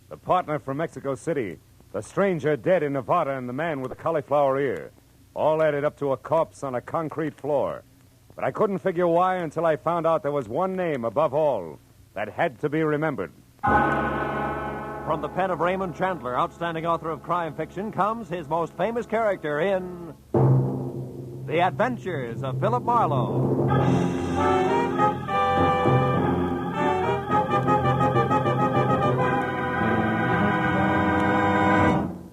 the partner from Mexico City, the stranger dead in Nevada, and the man with the cauliflower ear. All added up to a corpse on a concrete floor. But I couldn't figure why until I found out there was one name above all that had to be remembered. From the pen of Raymond Chandler, outstanding author of crime fiction, comes his most famous character in The Adventures of Philip Marlowe.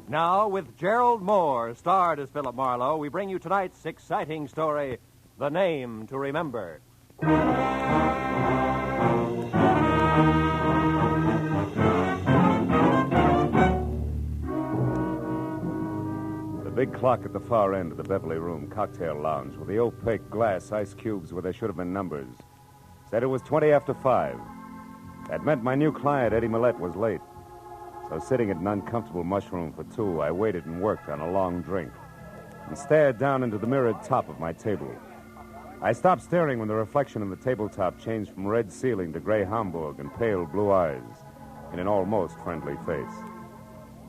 Now, with Gerald Moore, starred as Philip Marlowe, we bring you tonight's exciting story, The Name to Remember. The big clock at the far end of the Beverly Room cocktail lounge with the opaque glass ice cubes where there should have been numbers said it was 20 after 5. That meant my new client, Eddie Millette, was late. So sitting at an uncomfortable mushroom for two, I waited and worked on a long drink and stared down into the mirrored top of my table. I stopped staring when the reflection in the tabletop changed from red ceiling to gray Hamburg and pale blue eyes in an almost friendly face.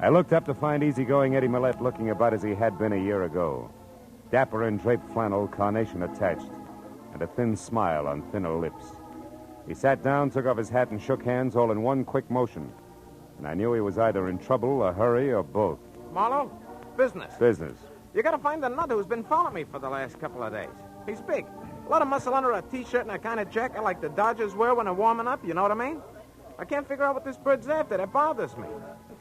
I looked up to find easygoing Eddie Millette looking about as he had been a year ago. Dapper in draped flannel, carnation attached, and a thin smile on thinner lips. He sat down, took off his hat, and shook hands all in one quick motion. And I knew he was either in trouble, a hurry, or both. Marlowe, business. Business. You gotta find the nut who's been following me for the last couple of days. He's big. A lot of muscle under a T-shirt and a kind of jacket like the Dodgers wear when they're warming up, you know what I mean? I can't figure out what this bird's after. That bothers me.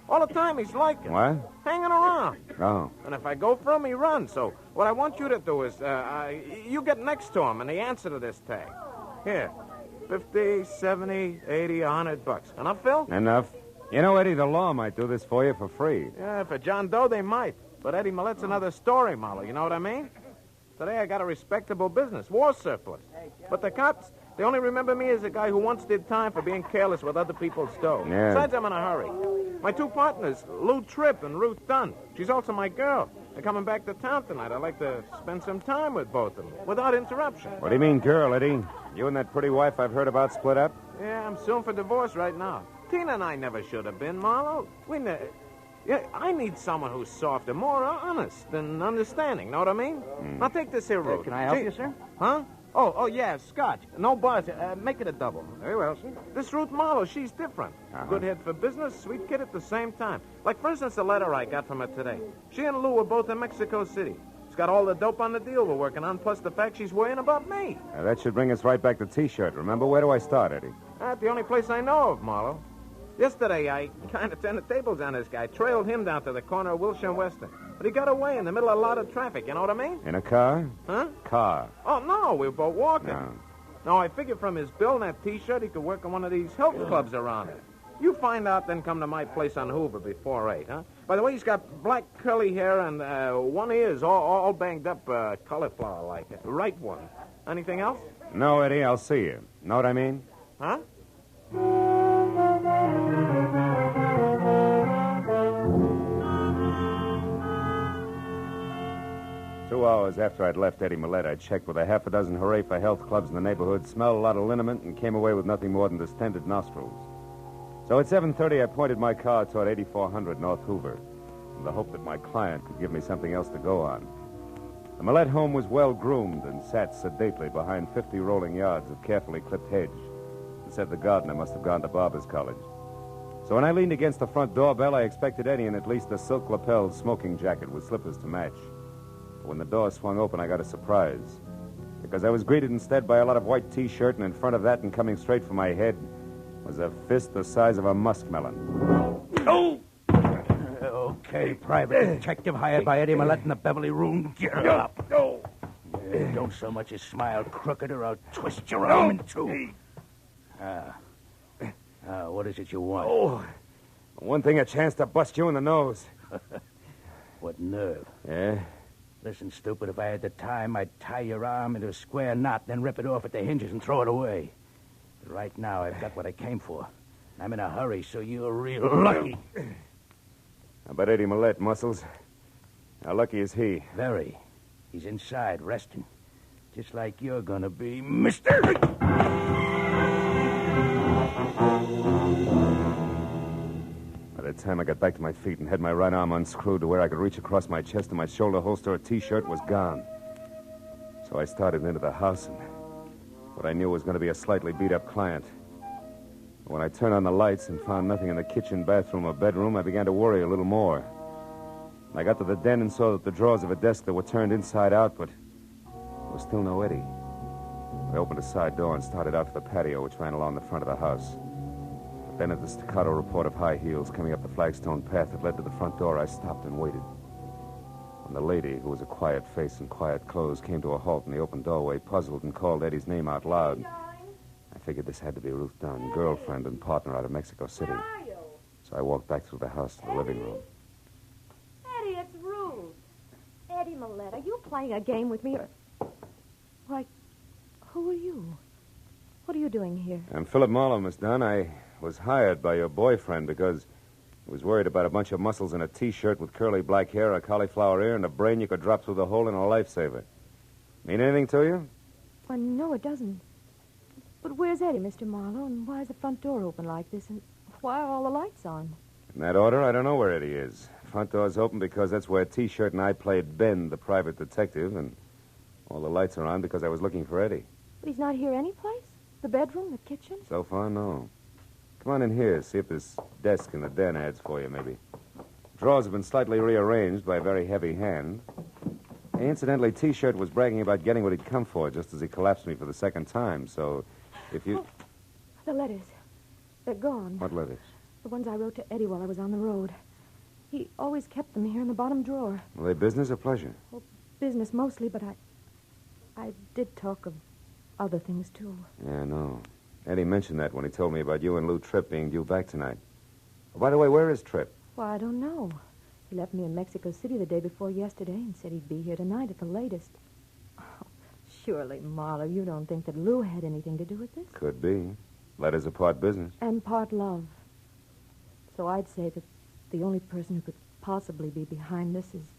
All the time he's like it. What? Hanging around. Oh. And if I go for him, he runs. So what I want you to do is, you get next to him and the answer to this tag. Here, 50, 70, 80, $100. Enough, Phil? Enough. You know, Eddie, the law might do this for you for free. Yeah, for John Doe, they might. But Eddie Millette's another story, Marlowe. You know what I mean? Today I got a respectable business, war surplus. But the cops, they only remember me as a guy who once did time for being careless with other people's dough. Yeah. Besides, I'm in a hurry. My two partners, Lou Tripp and Ruth Dunn. She's also my girl. They're coming back to town tonight. I'd like to spend some time with both of them, without interruption. What do you mean, girl, Eddie? You and that pretty wife I've heard about split up? Yeah, I'm suing for divorce right now. Tina and I never should have been, Marlowe. Yeah, I need someone who's softer, more honest and understanding. Know what I mean? Now take this here, Ruth. Can I help you, sir? Huh? Oh, yeah, scotch. No buzz. Make it a double. Very well, sir. This Ruth Marlowe, she's different. Good head for business, sweet kid at the same time. Like, for instance, the letter I got from her today. She and Lou were both in Mexico City. She's got all the dope on the deal we're working on, plus the fact she's worrying about me. That should bring us right back to T-shirt. Remember, where do I start, Eddie? That's the only place I know of, Marlowe. Yesterday, I kind of turned the tables on this guy. Trailed him down to the corner of Wilshire and Western. But he got away in the middle of a lot of traffic, you know what I mean? In a car? Huh? Car. Oh, no, we were both walking. No. No, I figured from his bill and that T-shirt, he could work in one of these Hilton clubs around here. You find out, then come to my place on Hoover before 8, huh? By the way, he's got black curly hair and one ear's all banged up, cauliflower-like. Right one. Anything else? No, Eddie, I'll see you. Know what I mean? Huh? 2 hours after I'd left Eddie Millette, I checked with a half a dozen hooray for health clubs in the neighborhood, smelled a lot of liniment, and came away with nothing more than distended nostrils. So at 7:30, I pointed my car toward 8400 North Hoover, in the hope that my client could give me something else to go on. The Millette home was well-groomed and sat sedately behind 50 rolling yards of carefully clipped hedge, and said the gardener must have gone to barber's college. So when I leaned against the front doorbell, I expected Eddie in at least a silk-lapelled smoking jacket with slippers to match. But when the door swung open, I got a surprise, because I was greeted instead by a lot of white T-shirt, and in front of that and coming straight for my head was a fist the size of a muskmelon. Oh! Okay, private detective hired by Eddie Millette in the Beverly Room. Get up. No. Don't so much as smile crooked or I'll twist your arm in two. What is it you want? Oh, one thing, a chance to bust you in the nose. What nerve. Yeah? Listen, stupid, if I had the time, I'd tie your arm into a square knot, then rip it off at the hinges and throw it away. But right now, I've got what I came for. I'm in a hurry, so you're real lucky. How about Eddie Millette, Muscles? How lucky is he? Very. He's inside, resting. Just like you're gonna be, mister. By the time I got back to my feet and had my right arm unscrewed to where I could reach across my chest to my shoulder holster, a T-shirt was gone. So I started into the house, and what I knew was going to be a slightly beat-up client. When I turned on the lights and found nothing in the kitchen, bathroom, or bedroom, I began to worry a little more. I got to the den and saw that the drawers of a desk that were turned inside out, but there was still no Eddie. I opened a side door and started out for the patio, which ran along the front of the house. But then at the staccato report of high heels coming up the flagstone path that led to the front door, I stopped and waited. When the lady, who was a quiet face and quiet clothes, came to a halt in the open doorway, puzzled, and called Eddie's name out loud, I figured this had to be Ruth Dunn, girlfriend and partner out of Mexico City. Where are you? So I walked back through the house to the living room. Eddie, it's Ruth. Eddie Millette, are you playing a game with me? Why, who are you? What are you doing here? I'm Philip Marlowe, Miss Dunn. I was hired by your boyfriend because he was worried about a bunch of muscles in a T-shirt with curly black hair, a cauliflower ear, and a brain you could drop through the hole in a lifesaver. Mean anything to you? Well, no, it doesn't. But where's Eddie, Mr. Marlowe, and why is the front door open like this, and why are all the lights on? In that order, I don't know where Eddie is. Front door's open because that's where T-shirt and I played Ben, the private detective, and all the lights are on because I was looking for Eddie. But he's not here anyplace? The bedroom, the kitchen? So far, no. Come on in here, see if this desk in the den adds for you, maybe. Drawers have been slightly rearranged by a very heavy hand. Incidentally, T-shirt was bragging about getting what he'd come for just as he collapsed me for the second time, so if you... Oh, the letters. They're gone. What letters? The ones I wrote to Eddie while I was on the road. He always kept them here in the bottom drawer. Were they business or pleasure? Well, business mostly, but I did talk of other things, too. Yeah, I know. Eddie mentioned that when he told me about you and Lou Tripp being due back tonight. Oh, by the way, where is Tripp? Why, I don't know. He left me in Mexico City the day before yesterday and said he'd be here tonight at the latest. Oh, surely, Marlowe, you don't think that Lou had anything to do with this? Could be. Letters are part business. And part love. So I'd say that the only person who could possibly be behind this is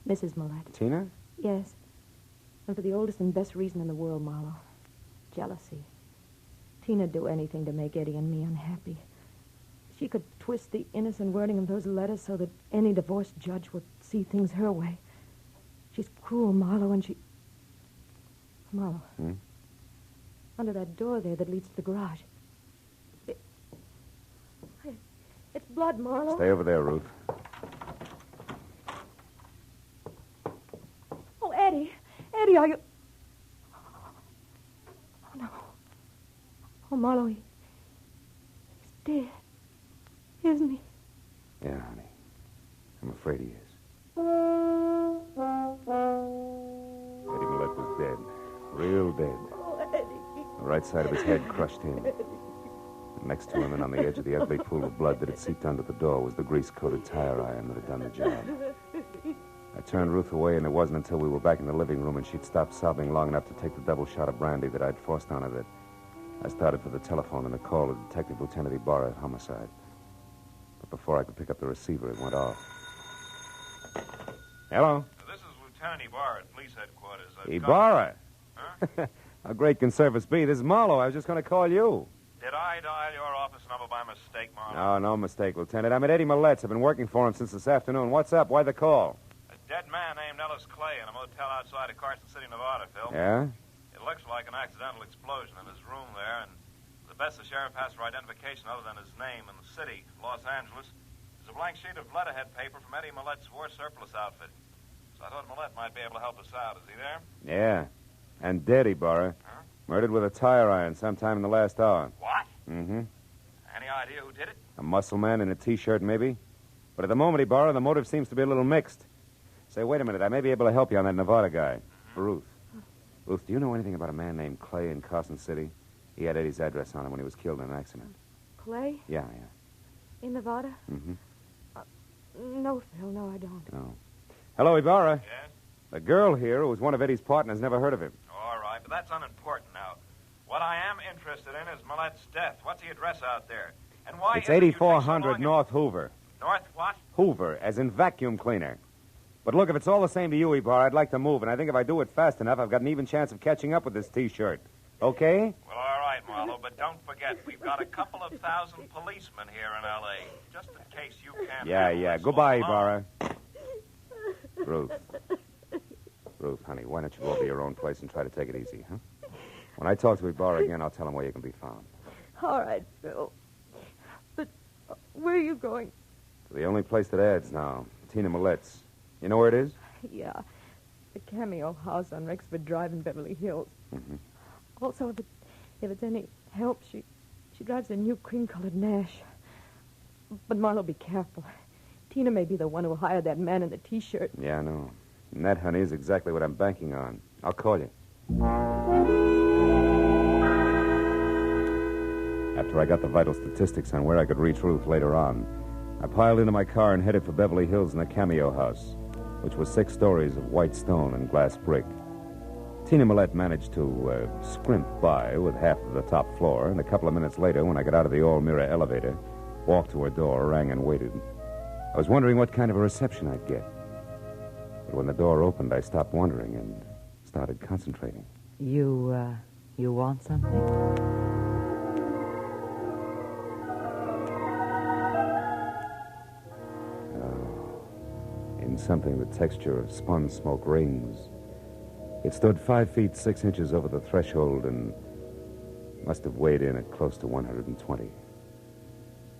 Mrs. Millette. Tina? Yes. And for the oldest and best reason in the world, Marlowe. Jealousy. Tina'd do anything to make Eddie and me unhappy. She could twist the innocent wording of those letters so that any divorced judge would see things her way. She's cruel, Marlowe, and she... Marlowe. Hmm? Under that door there that leads to the garage. It's blood, Marlowe. Stay over there, Ruth. Oh, Eddie. Eddie, are you... Oh, no. Oh, Marlowe, he's dead. Isn't he? Yeah, honey. I'm afraid he is. Eddie Millette was dead. Real dead. Oh, Eddie. The right side of his head crushed in. And next to him and on the edge of the ugly pool of blood that had seeped under the door was the grease-coated tire iron that had done the job. I turned Ruth away, and it wasn't until we were back in the living room and she'd stopped sobbing long enough to take the double shot of brandy that I'd forced on her that I started for the telephone and the call of Detective Lieutenant Ibarra at Homicide. But before I could pick up the receiver, it went off. Hello? This is Lieutenant Ibarra at police headquarters. Ibarra? Huh? How great can service be? This is Marlowe. I was just going to call you. Did I dial your office number by mistake, Marlowe? No mistake, Lieutenant. I'm at Eddie Millette's. I've been working for him since this afternoon. What's up? Why the call? A dead man named Ellis Clay in a motel outside of Carson City, Nevada, Phil. Yeah? It looks like an accidental explosion in his room there, and the best the sheriff has for identification other than his name and the city, Los Angeles, is a blank sheet of letterhead paper from Eddie Millette's war surplus outfit. So I thought Millette might be able to help us out. Is he there? Yeah. And dead, Ibarra. Huh? Murdered with a tire iron sometime in the last hour. What? Mm-hmm. Any idea who did it? A muscle man in a T-shirt, maybe? But at the moment, Ibarra, the motive seems to be a little mixed. Say, wait a minute. I may be able to help you on that Nevada guy. Ruth. Ruth, do you know anything about a man named Clay in Carson City? He had Eddie's address on him when he was killed in an accident. Clay? Yeah. In Nevada? Mm-hmm. No, Phil, no, I don't. No. Hello, Ibarra. Yes? The girl here, who was one of Eddie's partners, never heard of him. All right, but that's unimportant now. What I am interested in is Millette's death. What's the address out there? And why It's is it you take so 8400 long in- North Hoover. North what? Hoover, as in vacuum cleaner. But look, if it's all the same to you, Ibarra, I'd like to move, and I think if I do it fast enough, I've got an even chance of catching up with this T-shirt. Okay? Well, all right, Marlowe, but don't forget, we've got a couple of thousand policemen here in L.A., just in case you can't... Yeah. Goodbye, Ibarra. Ruth. Ruth, honey, why don't you go over to your own place and try to take it easy, huh? When I talk to Ibarra again, I'll tell him where you can be found. All right, Phil. But where are you going? To the only place that adds now, Tina Millet's. You know where it is? Yeah, the Cameo house on Rexford Drive in Beverly Hills. Mm-hmm. Also, if it's any help, she drives a new cream-colored Nash. But Marlowe, be careful. Tina may be the one who hired that man in the T-shirt. Yeah, I know. And that, honey, is exactly what I'm banking on. I'll call you. After I got the vital statistics on where I could reach Ruth later on, I piled into my car and headed for Beverly Hills and the Cameo house, which was 6 stories of white stone and glass brick. Tina Millette managed to scrimp by with half of the top floor, and a couple of minutes later, when I got out of the all-mirror elevator, walked to her door, rang, and waited. I was wondering what kind of a reception I'd get. But when the door opened, I stopped wondering and started concentrating. You want something? In something the texture of spun smoke rings. It stood 5 feet 6 inches over the threshold and must have weighed in at close to 120.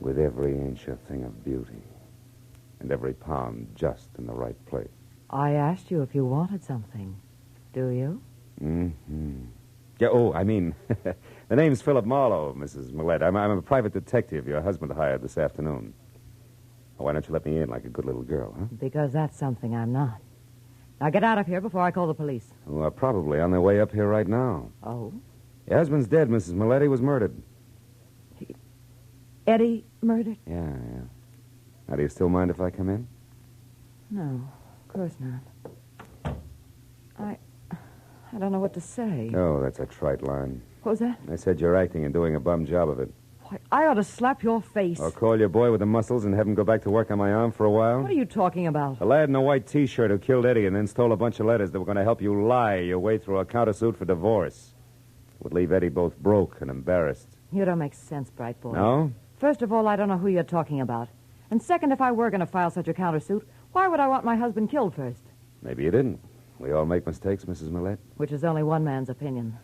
With every inch a thing of beauty, and every pound just in the right place. I asked you if you wanted something. Do you? Mm-hmm. Yeah, the name's Philip Marlowe, Mrs. Millette. I'm a private detective your husband hired this afternoon. Why don't you let me in like a good little girl, huh? Because that's something I'm not. Now get out of here before I call the police. Well, probably on their way up here right now. Oh? Your husband's dead, Mrs. Millette. He was murdered. Eddie murdered? Yeah. Now, do you still mind if I come in? No, of course not. I don't know what to say. Oh, that's a trite line. What was that? I said you're acting and doing a bum job of it. Why, I ought to slap your face. Or call your boy with the muscles and have him go back to work on my arm for a while? What are you talking about? The lad in the white T-shirt who killed Eddie and then stole a bunch of letters that were going to help you lie your way through a countersuit for divorce. Would leave Eddie both broke and embarrassed. You don't make sense, bright boy. No? First of all, I don't know who you're talking about. And second, if I were going to file such a countersuit, why would I want my husband killed first? Maybe you didn't. We all make mistakes, Mrs. Millette. Which is only one man's opinion.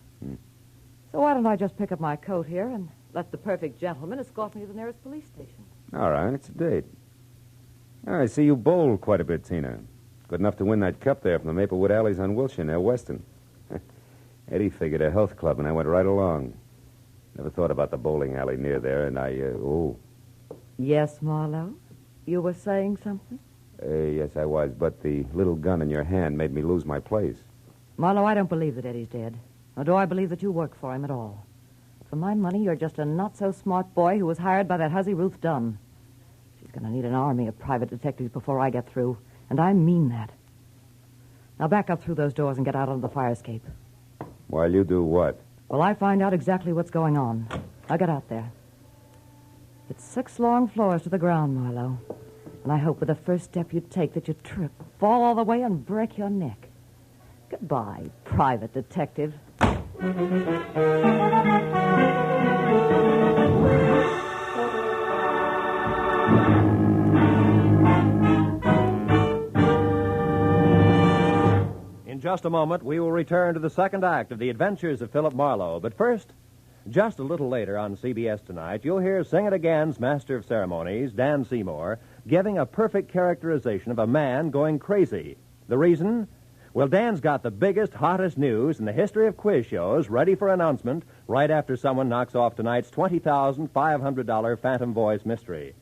So why don't I just pick up my coat here and let the perfect gentleman escort me to the nearest police station? All right, it's a date. I see you bowled quite a bit, Tina. Good enough to win that cup there from the Maplewood Alleys on Wilshire near Weston. Eddie figured a health club, and I went right along. Never thought about the bowling alley near there, and Yes, Marlowe? You were saying something? Yes, I was, but the little gun in your hand made me lose my place. Marlowe, I don't believe that Eddie's dead. Nor do I believe that you work for him at all. For my money, you're just a not-so-smart boy who was hired by that hussy Ruth Dunn. She's going to need an army of private detectives before I get through, and I mean that. Now back up through those doors and get out onto the fire escape. While you do what? Well, I find out exactly what's going on. I'll get out there. It's 6 long floors to the ground, Marlowe. And I hope with the first step you take that you trip, fall all the way, and break your neck. Goodbye, private detective. In just a moment, we will return to the second act of The Adventures of Philip Marlowe. But first, just a little later on CBS tonight, you'll hear Sing It Again's Master of Ceremonies, Dan Seymour, giving a perfect characterization of a man going crazy. The reason? Well, Dan's got the biggest, hottest news in the history of quiz shows ready for announcement right after someone knocks off tonight's $20,500 Phantom Voice mystery.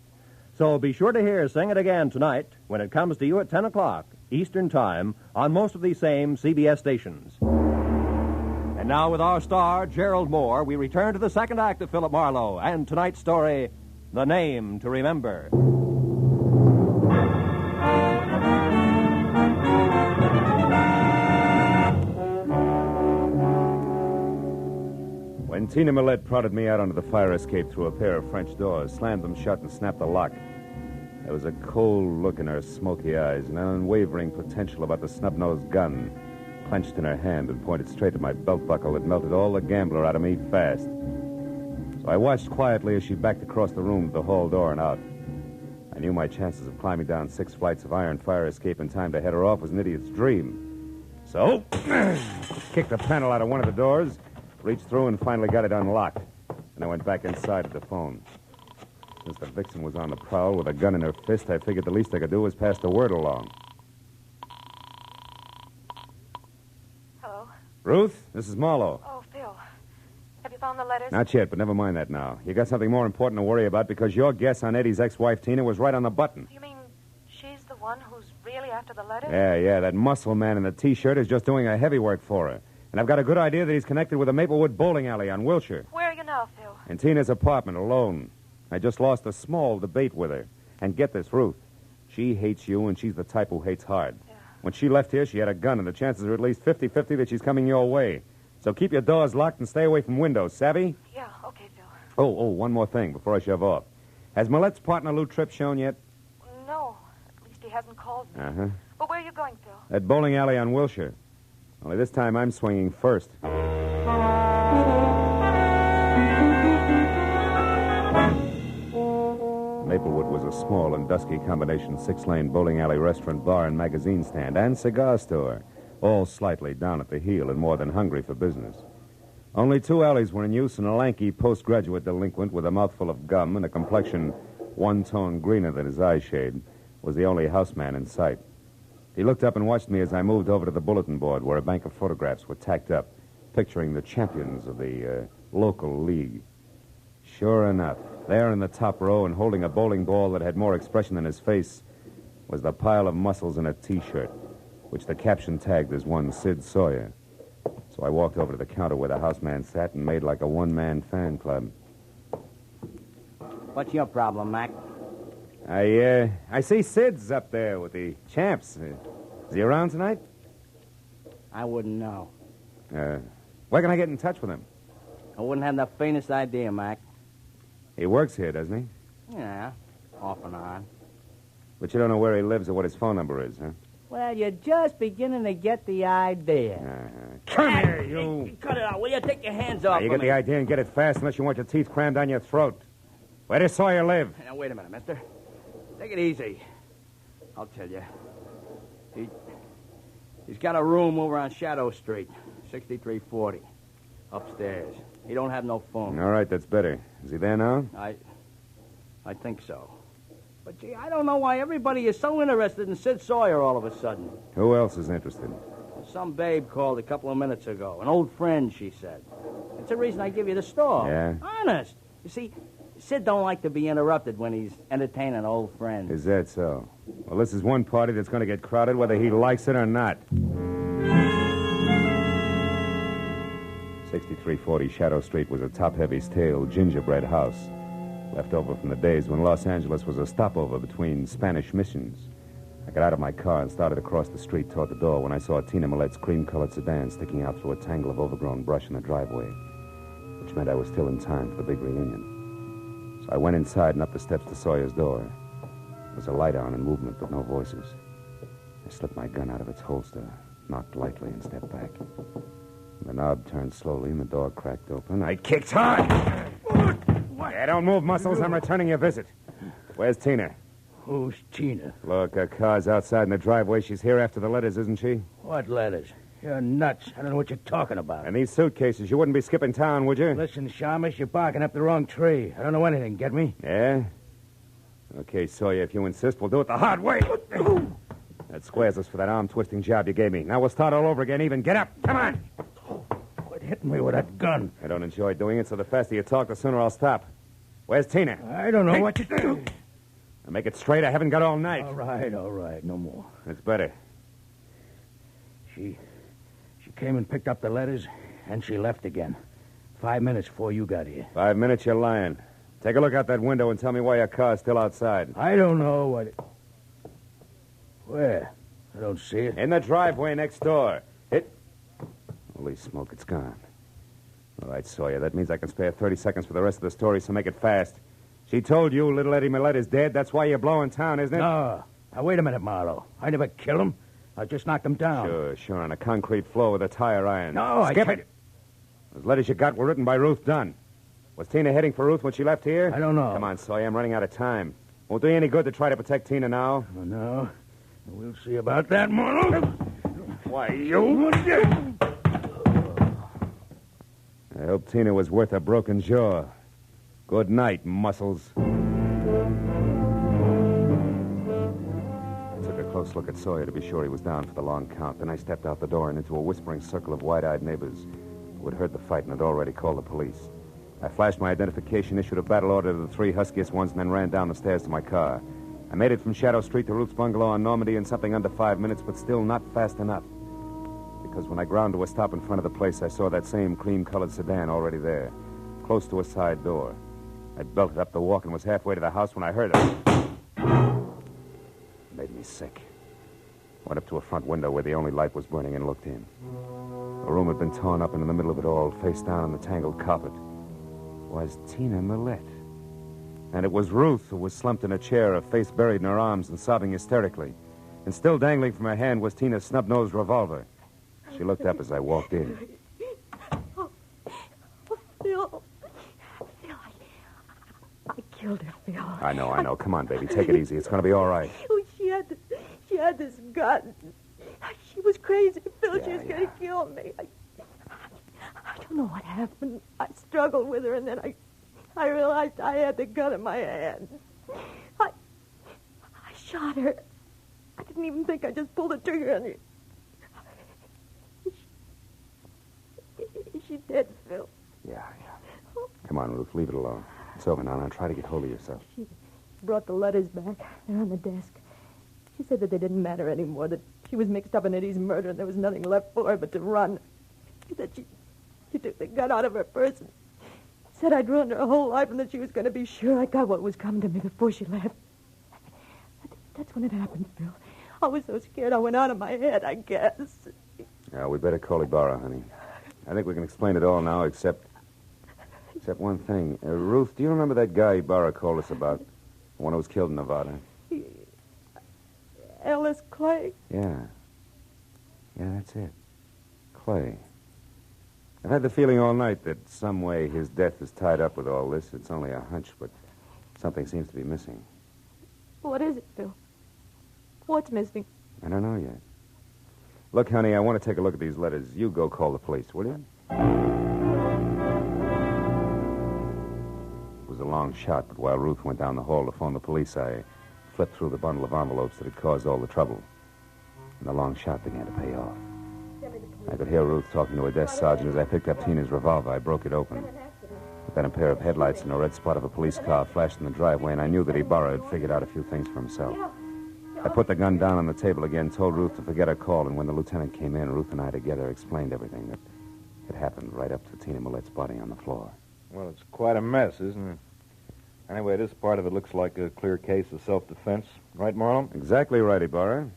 So be sure to hear Sing It Again tonight when it comes to you at 10 o'clock Eastern Time on most of these same CBS stations. And now with our star, Gerald Moore, we return to the second act of Philip Marlowe and tonight's story, The Name to Remember. When Tina Millette prodded me out onto the fire escape through a pair of French doors, slammed them shut, and snapped the lock, there was a cold look in her smoky eyes and an unwavering potential about the snub-nosed gun clenched in her hand and pointed straight at my belt buckle that melted all the gambler out of me fast. So I watched quietly as she backed across the room to the hall door and out. I knew my chances of climbing down 6 flights of iron fire escape in time to head her off was an idiot's dream. So, kicked the panel out of one of the doors, reached through and finally got it unlocked. And I went back inside at the phone. Since the vixen was on the prowl with a gun in her fist, I figured the least I could do was pass the word along. Hello? Ruth, this is Marlowe. Oh, Phil. Have you found the letters? Not yet, but never mind that now. You got something more important to worry about because your guess on Eddie's ex-wife, Tina, was right on the button. You mean she's the one who's really after the letters? Yeah, that muscle man in the T-shirt is just doing a heavy work for her. And I've got a good idea that he's connected with a Maplewood bowling alley on Wilshire. Where are you now, Phil? In Tina's apartment, alone. I just lost a small debate with her. And get this, Ruth. She hates you, and she's the type who hates hard. Yeah. When she left here, she had a gun, and the chances are at least 50-50 that she's coming your way. So keep your doors locked and stay away from windows, savvy? Yeah, okay, Phil. Oh, one more thing before I shove off. Has Millette's partner, Lou Tripp, shown yet? No, at least he hasn't called me. Uh-huh. But where are you going, Phil? That bowling alley on Wilshire. Only this time I'm swinging first. Maplewood was a small and dusky combination 6-lane bowling alley restaurant, bar, and magazine stand, and cigar store, all slightly down at the heel and more than hungry for business. Only 2 alleys were in use, and a lanky postgraduate delinquent with a mouthful of gum and a complexion one tone greener than his eyeshade was the only houseman in sight. He looked up and watched me as I moved over to the bulletin board where a bank of photographs were tacked up, picturing the champions of the local league. Sure enough, there in the top row and holding a bowling ball that had more expression than his face was the pile of muscles in a T-shirt, which the caption tagged as one Sid Sawyer. So I walked over to the counter where the houseman sat and made like a one-man fan club. What's your problem, Mac? I see Sid's up there with the champs. Is he around tonight? I wouldn't know. Where can I get in touch with him? I wouldn't have the faintest idea, Mac. He works here, doesn't he? Yeah, off and on. But you don't know where he lives or what his phone number is, huh? Well, you're just beginning to get the idea. Come here, you. Hey, cut it out, will you? Take your hands off You of get me. the idea and get it fast unless you want your teeth crammed down your throat. Where does Sawyer live? Now, wait a minute, mister. Take it easy. I'll tell you. He's got a room over on Shadow Street, 6340, upstairs. He don't have no phone. All right, that's better. Is he there now? I think so. But, gee, I don't know why everybody is so interested in Sid Sawyer all of a sudden. Who else is interested? Some babe called a couple of minutes ago. An old friend, she said. It's the reason I give you the store. Yeah? Honest. You see, Sid don't like to be interrupted when he's entertaining old friends. Is that so? Well, this is one party that's going to get crowded whether he likes it or not. 6340 Shadow Street was a top-heavy, stale gingerbread house, left over from the days when Los Angeles was a stopover between Spanish missions. I got out of my car and started across the street toward the door when I saw Tina Millette's cream-colored sedan sticking out through a tangle of overgrown brush in the driveway, which meant I was still in time for the big reunion. So I went inside and up the steps to Sawyer's door. There was a light on and movement, but no voices. I slipped my gun out of its holster, knocked lightly, and stepped back. The knob turned slowly, and the door cracked open. I kicked hard. Yeah, don't move, Muscles. I'm returning your visit. Where's Tina? Who's Tina? Look, her car's outside in the driveway. She's here after the letters, isn't she? What letters? You're nuts. I don't know what you're talking about. And these suitcases, you wouldn't be skipping town, would you? Listen, Shamus, you're barking up the wrong tree. I don't know anything, get me? Yeah? Okay, Sawyer, if you insist, we'll do it the hard way. That squares us for that arm-twisting job you gave me. Now we'll start all over again even. Get up. Come on. Quit hitting me with that gun. I don't enjoy doing it, so the faster you talk, the sooner I'll stop. Where's Tina? I don't know what you do. Now make it straight. I haven't got all night. All right. No more. That's better. She came and picked up the letters, and she left again. 5 minutes before you got here. 5 minutes, you're lying. Take a look out that window and tell me why your car's still outside. I don't know what it... Where? I don't see it. In the driveway next door. Holy smoke, it's gone. All right, Sawyer, that means I can spare 30 seconds for the rest of the story, so make it fast. She told you little Eddie Millette is dead. That's why you're blowing town, isn't it? No. Now, wait a minute, Marlowe. I never killed him. I just knocked him down. Sure, on a concrete floor with a tire iron. No, Skip it. Those letters you got were written by Ruth Dunn. Was Tina heading for Ruth when she left here? I don't know. Come on, Sawyer. I'm running out of time. Won't do you any good to try to protect Tina now. Oh, no. We'll see about that, Marlowe. Why, you... I hope Tina was worth a broken jaw. Good night, muscles. I took a close look at Sawyer to be sure he was down for the long count. Then I stepped out the door and into a whispering circle of wide-eyed neighbors who had heard the fight and had already called the police. I flashed my identification, issued a battle order to the three huskiest ones, and then ran down the stairs to my car. I made it from Shadow Street to Ruth's bungalow on Normandy in something under 5 minutes, but still not fast enough. Because when I ground to a stop in front of the place, I saw that same cream-colored sedan already there, close to a side door. I belted up the walk and was halfway to the house when I heard it. It made me sick. Went up to a front window where the only light was burning and looked in. The room had been torn up, and in the middle of it all, face down on the tangled carpet, was Tina Millette. And it was Ruth who was slumped in a chair, her face buried in her arms and sobbing hysterically. And still dangling from her hand was Tina's snub-nosed revolver. She looked up as I walked in. Oh, Phil. Phil, I killed her, Phil. I know. Come on, baby. Take it easy. It's going to be all right. Oh, she had this gun. She was crazy, Phil. She was going to kill me. I don't know what happened. I struggled with her, and then I realized I had the gun in my hand. I shot her. I didn't even think. I just pulled the trigger on her. Is she dead, Phil? Yeah. Come on, Ruth. Leave it alone. It's over now. Now try to get hold of yourself. She brought the letters back. They're on the desk. She said that they didn't matter anymore, that she was mixed up in Eddie's murder and there was nothing left for her but to run. She said she took the gun out of her purse and said I'd ruined her whole life and that she was going to be sure I got what was coming to me before she left. That's when it happened, Phil. I was so scared I went out of my head, I guess. Yeah, we better call Ibarra, honey. I think we can explain it all now, except one thing. Ruth, do you remember that guy Ibarra called us about? The one who was killed in Nevada? Ellis Clay? Yeah, that's it. Clay. I've had the feeling all night that some way his death is tied up with all this. It's only a hunch, but something seems to be missing. What is it, Phil? What's missing? I don't know yet. Look, honey, I want to take a look at these letters. You go call the police, will you? It was a long shot, but while Ruth went down the hall to phone the police, I flipped through the bundle of envelopes that had caused all the trouble. And the long shot began to pay off. I could hear Ruth talking to a desk sergeant as I picked up Tina's revolver. I broke it open. But then a pair of headlights and a red spot of a police car flashed in the driveway, and I knew that Ibarra had figured out a few things for himself. I put the gun down on the table again, told Ruth to forget her call, and when the lieutenant came in, Ruth and I together explained everything that had happened right up to Tina Millette's body on the floor. Well, it's quite a mess, isn't it? Anyway, this part of it looks like a clear case of self-defense. Right, Marlowe? Exactly right, Ibarra.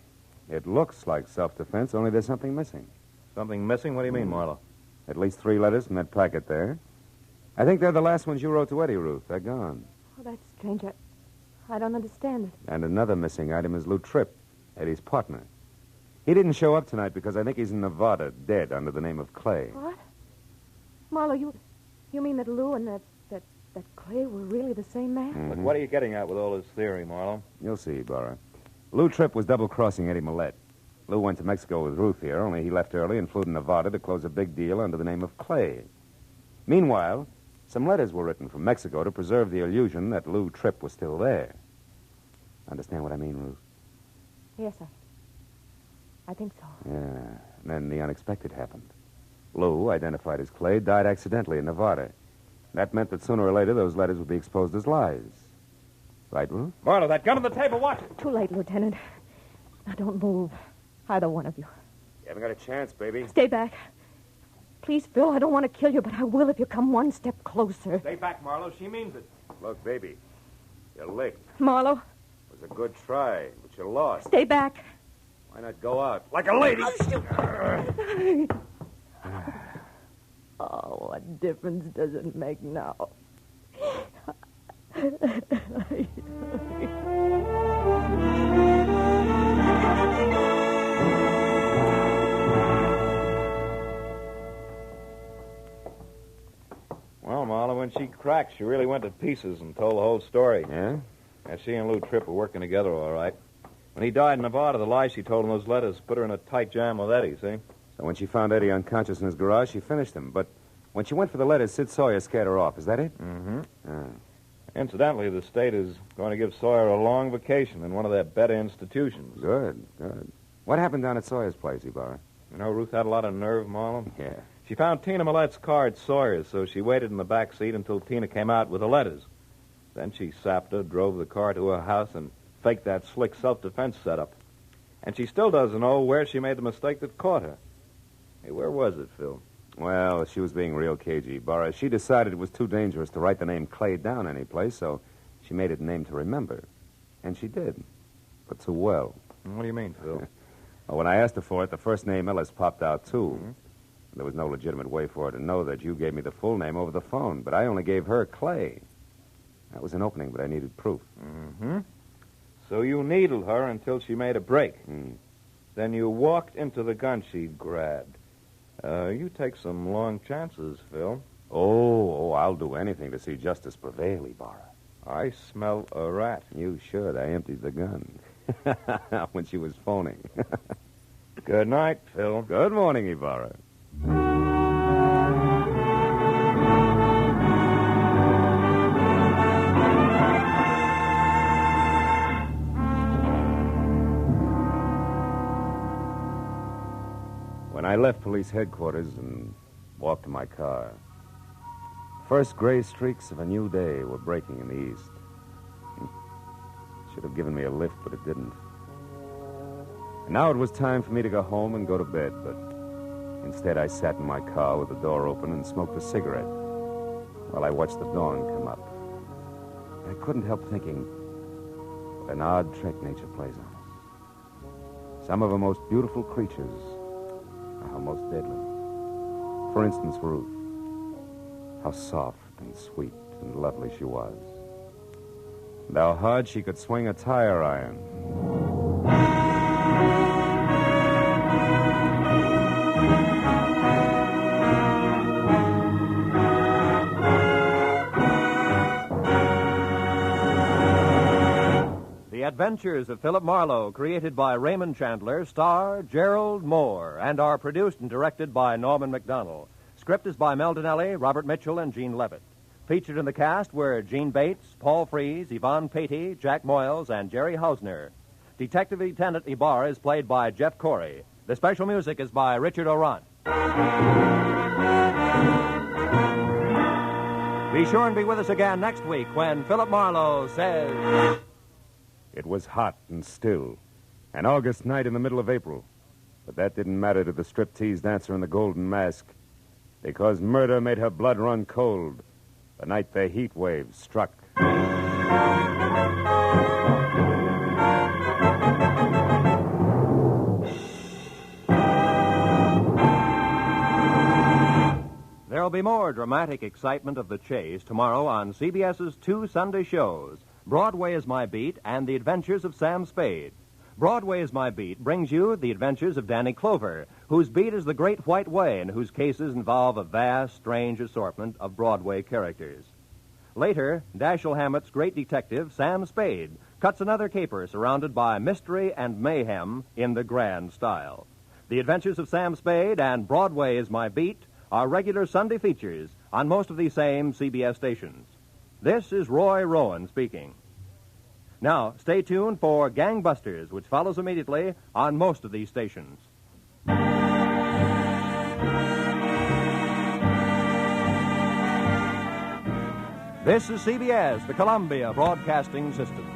It looks like self-defense, only there's something missing. Something missing? What do you mean, Marlowe? At least 3 letters from that packet there. I think they're the last ones you wrote to Eddie, Ruth. They're gone. Oh, that's strange. I don't understand it. And another missing item is Lou Tripp, Eddie's partner. He didn't show up tonight because I think he's in Nevada, dead under the name of Clay. What? Marlowe, you mean that Lou and that Clay were really the same man? Mm-hmm. Look, what are you getting at with all this theory, Marlowe? You'll see, Ibarra. Lou Tripp was double-crossing Eddie Millette. Lou went to Mexico with Ruth here, only he left early and flew to Nevada to close a big deal under the name of Clay. Meanwhile, some letters were written from Mexico to preserve the illusion that Lou Tripp was still there. Understand what I mean, Ruth? Yes, I think so. Yeah. And then the unexpected happened. Lou, identified as Clay, died accidentally in Nevada. That meant that sooner or later those letters would be exposed as lies. Right, Ruth? Marlowe, that gun on the table, watch it. Too late, Lieutenant. Now, don't move. Either one of you. You haven't got a chance, baby. Stay back. Please, Phil, I don't want to kill you, but I will if you come one step closer. Stay back, Marlowe. She means it. Look, baby, you licked. Marlowe. It was a good try, but you lost. Stay back. Why not go out like a lady? Oh, what difference does it make now? Well, Marlowe, when she crack. She really went to pieces and told the whole story. Yeah? Yeah, she and Lou Tripp were working together all right. When he died in Nevada, the lies she told in those letters put her in a tight jam with Eddie, see? So when she found Eddie unconscious in his garage, she finished him. But when she went for the letters, Sid Sawyer scared her off. Is that it? Mm-hmm. Ah. Incidentally, the state is going to give Sawyer a long vacation in one of their better institutions. Good, good. What happened down at Sawyer's place, Ibarra? You know, Ruth had a lot of nerve, Marlowe. Yeah. She found Tina Millette's car at Sawyer's, so she waited in the back seat until Tina came out with the letters. Then she sapped her, drove the car to her house, and faked that slick self-defense setup. And she still doesn't know where she made the mistake that caught her. Hey, where was it, Phil? Well, she was being real cagey, Ibarra. She decided it was too dangerous to write the name Clay down anyplace, so she made it a name to remember. And she did. But too well. What do you mean, Phil? Well, when I asked her for it, the first name Ellis popped out, too. Mm-hmm. There was no legitimate way for her to know that you gave me the full name over the phone, but I only gave her Clay. That was an opening, but I needed proof. Mm-hmm. So you needled her until she made a break. Mm. Then you walked into the gun she'd grabbed. You take some long chances, Phil. Oh, I'll do anything to see justice prevail, Ibarra. I smell a rat. You should. I emptied the gun when she was phoning. Good night, Phil. Good morning, Ibarra. When I left police headquarters and walked to my car, first gray streaks of a new day were breaking in the east. Should have given me a lift, but it didn't. And now it was time for me to go home and go to bed, but instead I sat in my car with the door open and smoked a cigarette while I watched the dawn come up. I couldn't help thinking what an odd trick nature plays on us. Some of her most beautiful creatures are her most deadly. For instance, Ruth. How soft and sweet and lovely she was. And how hard she could swing a tire iron. The Adventures of Philip Marlowe, created by Raymond Chandler, star Gerald Moore, and are produced and directed by Norman MacDonald. Script is by Mel Donnelly, Robert Mitchell, and Gene Levitt. Featured in the cast were Gene Bates, Paul Frees, Yvonne Patey, Jack Moyles, and Jerry Hausner. Detective Lieutenant Ibarra is played by Jeff Corey. The special music is by Richard Orant. Be sure and be with us again next week when Philip Marlowe says... It was hot and still, an August night in the middle of April. But that didn't matter to the striptease dancer in the golden mask, because murder made her blood run cold the night the heat wave struck. There'll be more dramatic excitement of the chase tomorrow on CBS's two Sunday shows, Broadway is My Beat and The Adventures of Sam Spade. Broadway is My Beat brings you The Adventures of Danny Clover, whose beat is the Great White Way and whose cases involve a vast, strange assortment of Broadway characters. Later, Dashiell Hammett's great detective, Sam Spade, cuts another caper surrounded by mystery and mayhem in the grand style. The Adventures of Sam Spade and Broadway is My Beat are regular Sunday features on most of these same CBS stations. This is Roy Rowan speaking. Now, stay tuned for Gangbusters, which follows immediately on most of these stations. This is CBS, the Columbia Broadcasting System.